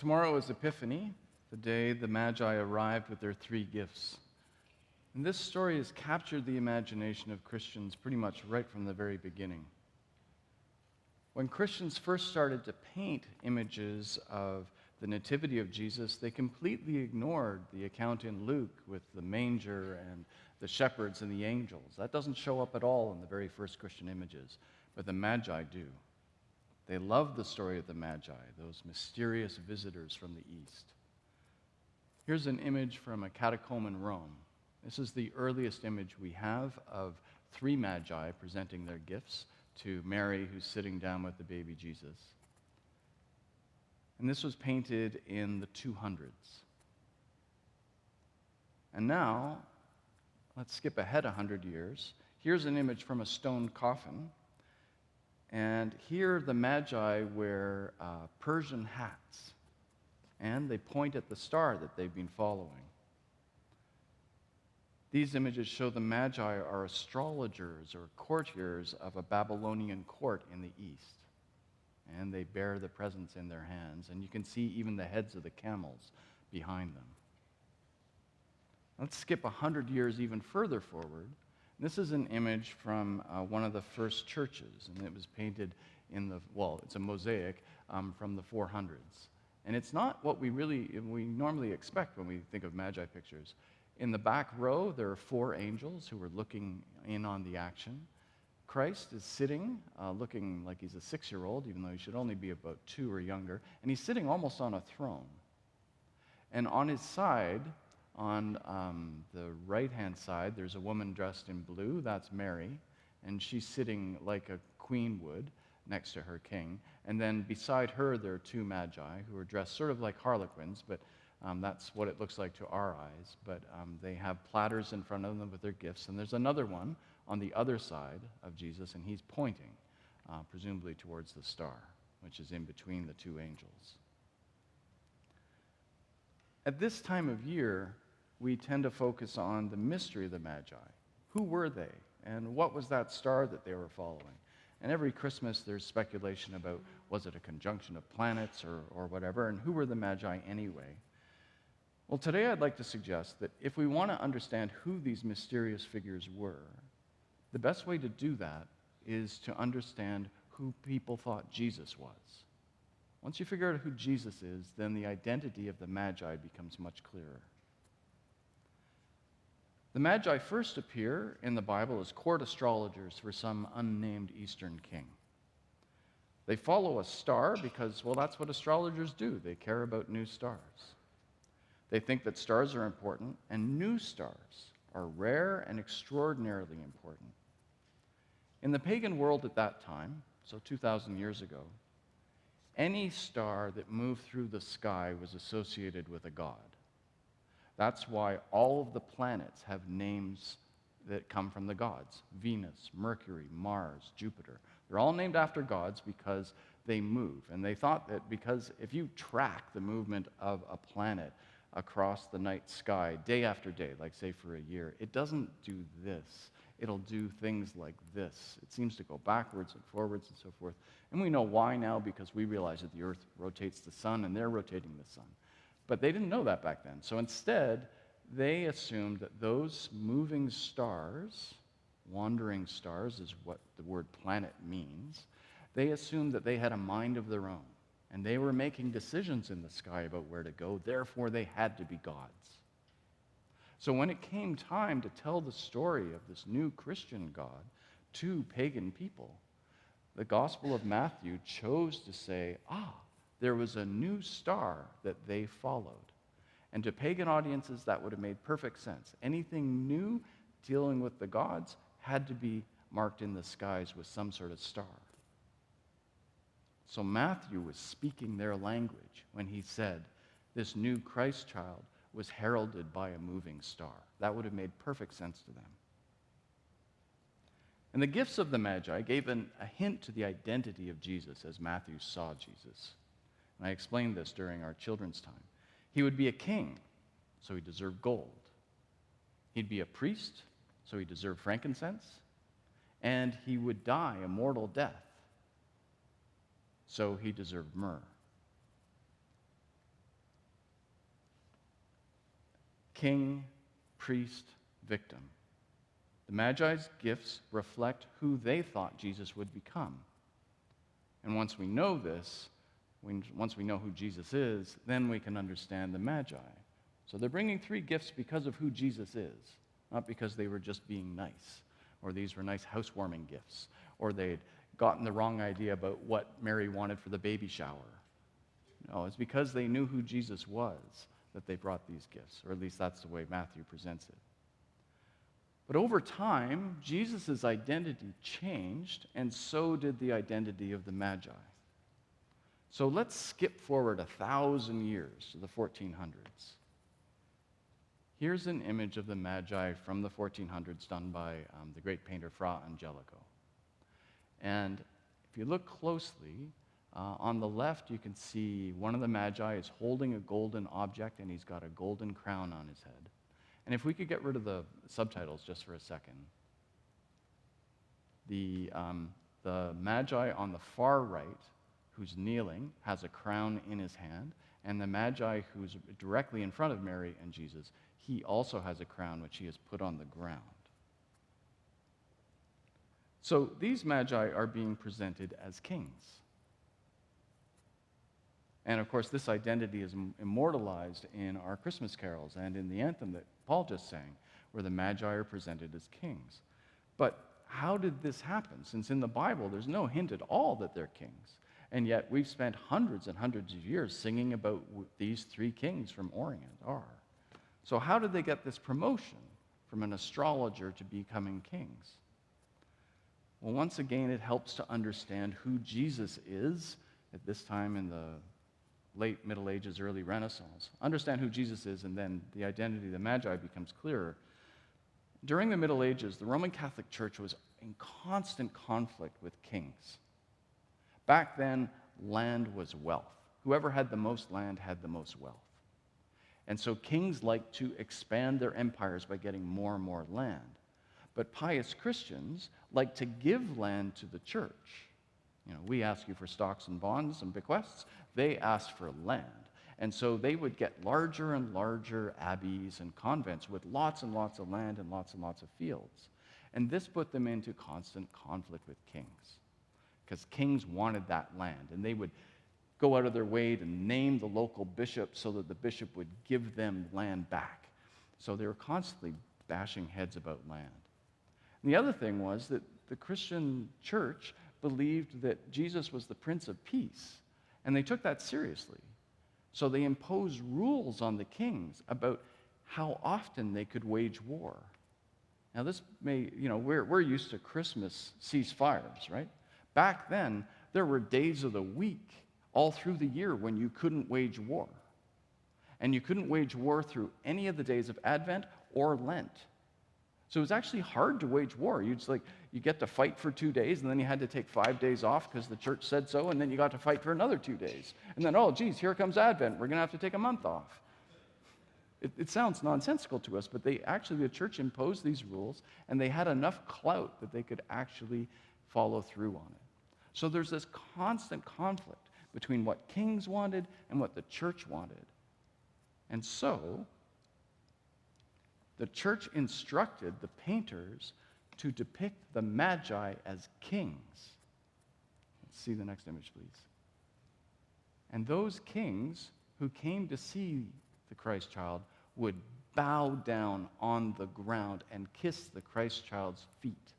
Tomorrow is Epiphany, the day the Magi arrived with their three gifts. And this story has captured the imagination of Christians pretty much right from the very beginning. When Christians first started to paint images of the nativity of Jesus, they completely ignored the account in Luke with the manger and the shepherds and the angels. That doesn't show up at all in the very first Christian images, but the Magi do. They love the story of the Magi, those mysterious visitors from the east. Here's an image from a catacomb in Rome. This is the earliest image we have of three Magi presenting their gifts to Mary, who's sitting down with the baby Jesus. And this was painted in the 200s. And now, let's skip ahead 100 years. Here's an image from a stone coffin. And here the Magi wear Persian hats. And they point at the star that they've been following. These images show the Magi are astrologers or courtiers of a Babylonian court in the east. And they bear the presents in their hands. And you can see even the heads of the camels behind them. Let's skip 100 years even further forward. This is an image from one of the first churches. And it was painted in it's a mosaic from the 400s. And it's not what we normally expect when we think of Magi pictures. In the back row, there are four angels who are looking in on the action. Christ is sitting, looking like he's a 6-year-old, even though he should only be about 2 or younger. And he's sitting almost on a throne. And on his side, on the right-hand side, there's a woman dressed in blue. That's Mary. And she's sitting like a queen would next to her king. And then beside her, there are two Magi who are dressed sort of like harlequins, but that's what it looks like to our eyes. But they have platters in front of them with their gifts. And there's another one on the other side of Jesus, and he's pointing, presumably towards the star, which is in between the two angels. At this time of year, we tend to focus on the mystery of the Magi. Who were they? And what was that star that they were following? And every Christmas, there's speculation about, was it a conjunction of planets or whatever, and who were the Magi anyway? Well, today I'd like to suggest that if we want to understand who these mysterious figures were, the best way to do that is to understand who people thought Jesus was. Once you figure out who Jesus is, then the identity of the Magi becomes much clearer. The Magi first appear in the Bible as court astrologers for some unnamed Eastern king. They follow a star because, that's what astrologers do. They care about new stars. They think that stars are important, and new stars are rare and extraordinarily important. In the pagan world at that time, so 2,000 years ago, any star that moved through the sky was associated with a god. That's why all of the planets have names that come from the gods. Venus, Mercury, Mars, Jupiter. They're all named after gods because they move. And they thought that because if you track the movement of a planet across the night sky day after day, like say for a year, it doesn't do this. It'll do things like this. It seems to go backwards and forwards and so forth. And we know why now, because we realize that the Earth rotates the sun and they're rotating the sun. But they didn't know that back then. So instead, they assumed that those moving stars, wandering stars is what the word planet means, they assumed that they had a mind of their own. And they were making decisions in the sky about where to go. Therefore, they had to be gods. So when it came time to tell the story of this new Christian God to pagan people, the Gospel of Matthew chose to say, there was a new star that they followed. And to pagan audiences, that would have made perfect sense. Anything new dealing with the gods had to be marked in the skies with some sort of star. So Matthew was speaking their language when he said, this new Christ child was heralded by a moving star. That would have made perfect sense to them. And the gifts of the Magi gave a hint to the identity of Jesus as Matthew saw Jesus. And I explained this during our children's time. He would be a king, so he deserved gold. He'd be a priest, so he deserved frankincense. And he would die a mortal death, so he deserved myrrh. king, priest, victim. The Magi's gifts reflect who they thought Jesus would become. And once we know this, once we know who Jesus is, then we can understand the Magi. So they're bringing 3 gifts because of who Jesus is, not because they were just being nice, or these were nice housewarming gifts, or they'd gotten the wrong idea about what Mary wanted for the baby shower. No, it's because they knew who Jesus was that they brought these gifts, or at least that's the way Matthew presents it. But over time, Jesus' identity changed, and so did the identity of the Magi. So let's skip forward 1,000 years to the 1400s. Here's an image of the Magi from the 1400s done by the great painter Fra Angelico. And if you look closely, on the left you can see one of the Magi is holding a golden object, and he's got a golden crown on his head. And if we could get rid of the subtitles just for a second. The Magi on the far right, who's kneeling, has a crown in his hand, and the Magi who's directly in front of Mary and Jesus, he also has a crown which he has put on the ground. So these Magi are being presented as kings. And of course, this identity is immortalized in our Christmas carols and in the anthem that Paul just sang, where the Magi are presented as kings. But how did this happen? Since in the Bible, there's no hint at all that they're kings. And yet, we've spent hundreds and hundreds of years singing about these 3 kings from Orient are. So how did they get this promotion from an astrologer to becoming kings? Well, once again, it helps to understand who Jesus is at this time in the late Middle Ages, early Renaissance. Understand who Jesus is, and then the identity of the Magi becomes clearer. During the Middle Ages, the Roman Catholic Church was in constant conflict with kings. Back then, land was wealth. Whoever had the most land had the most wealth. And so kings liked to expand their empires by getting more and more land. But pious Christians like to give land to the church. You know, we ask you for stocks and bonds and bequests. They asked for land. And so they would get larger and larger abbeys and convents with lots and lots of land and lots of fields. And this put them into constant conflict with kings, because kings wanted that land, and they would go out of their way to name the local bishop so that the bishop would give them land back. So they were constantly bashing heads about land. And the other thing was that the Christian church believed that Jesus was the Prince of Peace, and they took that seriously. So they imposed rules on the kings about how often they could wage war. Now this may, we're used to Christmas ceasefires, right? Back then, there were days of the week all through the year when you couldn't wage war. And you couldn't wage war through any of the days of Advent or Lent. So it was actually hard to wage war. You get to fight for 2 days, and then you had to take 5 days off because the church said so, and then you got to fight for another 2 days. And then, oh, geez, here comes Advent. We're going to have to take a month off. It sounds nonsensical to us, but the church imposed these rules, and they had enough clout that they could actually follow through on it. So there's this constant conflict between what kings wanted and what the church wanted. And so the church instructed the painters to depict the Magi as kings. Let's see the next image, please. And those kings who came to see the Christ child would bow down on the ground and kiss the Christ child's feet.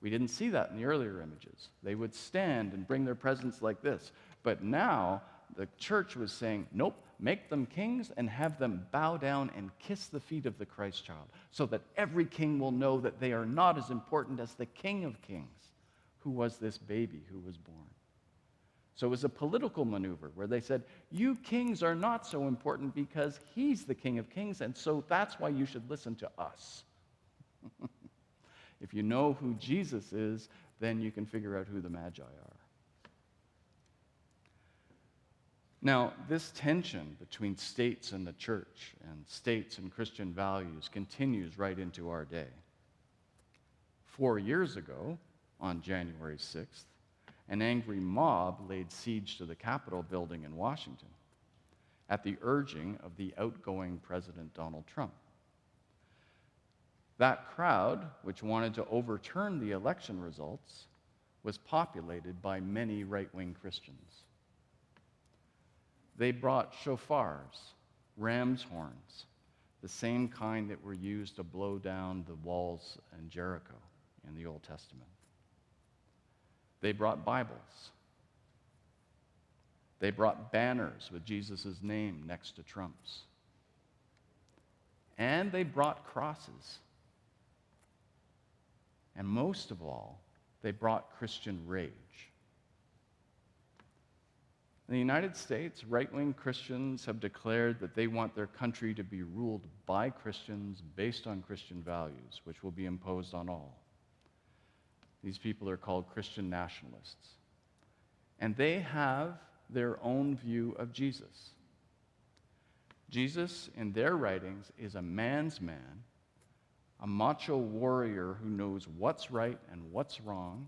We didn't see that in the earlier images. They would stand and bring their presents like this. But now the church was saying, nope, make them kings and have them bow down and kiss the feet of the Christ child, so that every king will know that they are not as important as the King of Kings, who was this baby who was born. So it was a political maneuver where they said, you kings are not so important because he's the King of Kings, and so that's why you should listen to us. If you know who Jesus is, then you can figure out who the Magi are. Now, this tension between states and the church and states and Christian values continues right into our day. 4 years ago, on January 6th, an angry mob laid siege to the Capitol building in Washington. at the urging of the outgoing President Donald Trump. That crowd, which wanted to overturn the election results, was populated by many right-wing Christians. They brought shofars, ram's horns, the same kind that were used to blow down the walls in Jericho in the Old Testament. They brought Bibles. They brought banners with Jesus' name next to Trump's. And they brought crosses. And most of all, they brought Christian rage. In the United States, right-wing Christians have declared that they want their country to be ruled by Christians based on Christian values, which will be imposed on all. These people are called Christian nationalists. And they have their own view of Jesus. Jesus, in their writings, is a man's man, a macho warrior who knows what's right and what's wrong,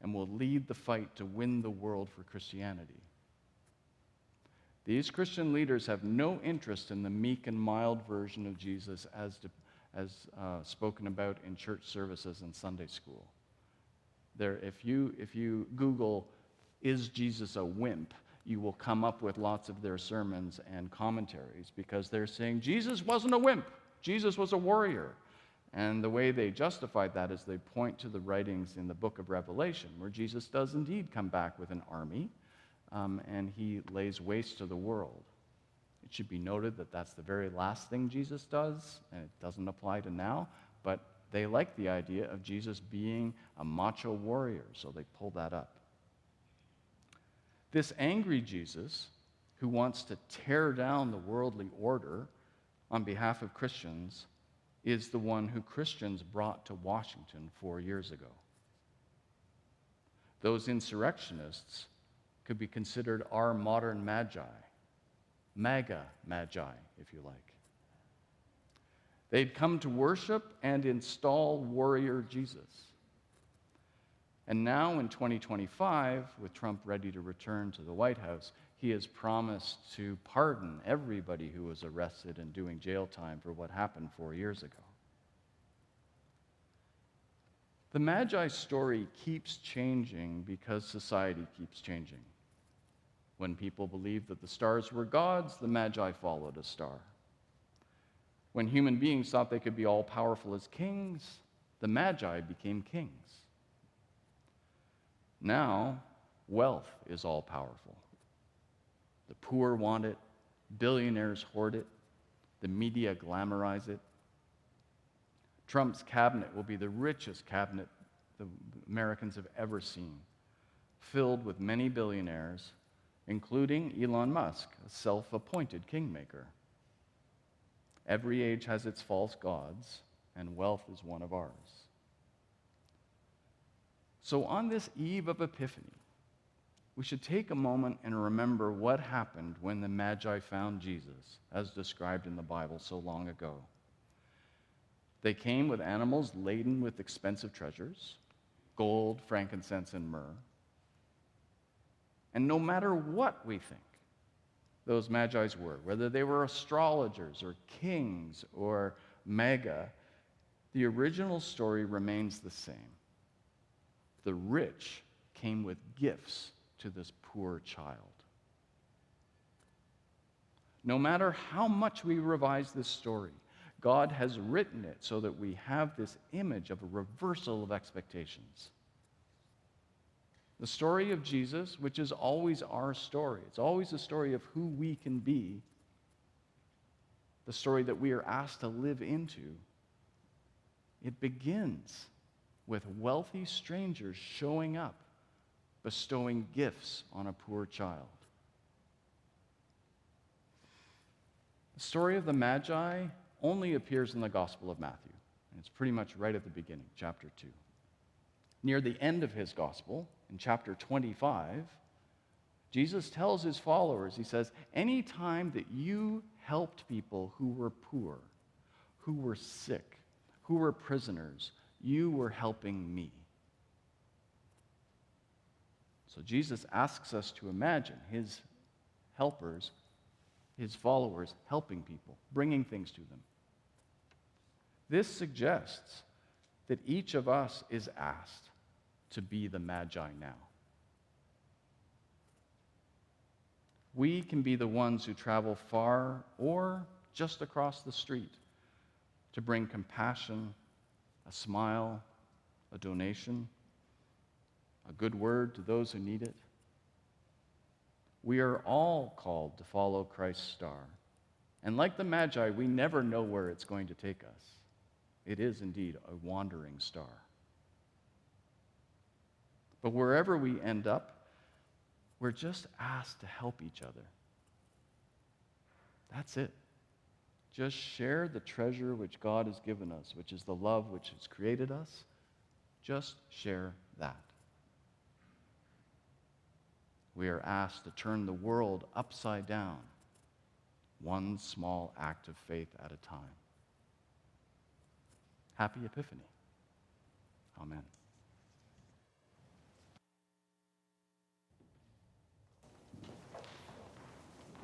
and will lead the fight to win the world for Christianity. These Christian leaders have no interest in the meek and mild version of Jesus as spoken about in church services and Sunday school. If you Google, "Is Jesus a wimp?" you will come up with lots of their sermons and commentaries, because they're saying Jesus wasn't a wimp. Jesus was a warrior. And the way they justified that is they point to the writings in the book of Revelation, where Jesus does indeed come back with an army, and he lays waste to the world. It should be noted that that's the very last thing Jesus does, and it doesn't apply to now, but they like the idea of Jesus being a macho warrior, so they pull that up. This angry Jesus, who wants to tear down the worldly order on behalf of Christians, is the one who Christians brought to Washington 4 years ago. Those insurrectionists could be considered our modern Magi, MAGA Magi, if you like. They'd come to worship and install warrior Jesus. And now in 2025, with Trump ready to return to the White House, he has promised to pardon everybody who was arrested and doing jail time for what happened 4 years ago. The Magi story keeps changing because society keeps changing. When people believed that the stars were gods, the Magi followed a star. When human beings thought they could be all-powerful as kings, the Magi became kings. Now, wealth is all-powerful. The poor want it, billionaires hoard it, the media glamorize it. Trump's cabinet will be the richest cabinet the Americans have ever seen, filled with many billionaires, including Elon Musk, a self-appointed kingmaker. Every age has its false gods, and wealth is one of ours. So on this eve of Epiphany, we should take a moment and remember what happened when the Magi found Jesus, as described in the Bible so long ago. They came with animals laden with expensive treasures, gold, frankincense, and myrrh. And no matter what we think those Magi's were, whether they were astrologers or kings or MAGA, the original story remains the same. The rich came with gifts to this poor child. No matter how much we revise this story, God has written it so that we have this image of a reversal of expectations. The story of Jesus, which is always our story, it's always a story of who we can be, the story that we are asked to live into, it begins with wealthy strangers showing up, bestowing gifts on a poor child. The story of the Magi only appears in the Gospel of Matthew, and it's pretty much right at the beginning, chapter 2. Near the end of his Gospel, in chapter 25, Jesus tells his followers, he says, any time that you helped people who were poor, who were sick, who were prisoners, you were helping me. So Jesus asks us to imagine his helpers, his followers helping people, bringing things to them. This suggests that each of us is asked to be the Magi now. We can be the ones who travel far or just across the street to bring compassion, a smile, a donation, a good word to those who need it. We are all called to follow Christ's star. And like the Magi, we never know where it's going to take us. It is indeed a wandering star. But wherever we end up, we're just asked to help each other. That's it. Just share the treasure which God has given us, which is the love which has created us. Just share that. We are asked to turn the world upside down, one small act of faith at a time. Happy Epiphany. Amen.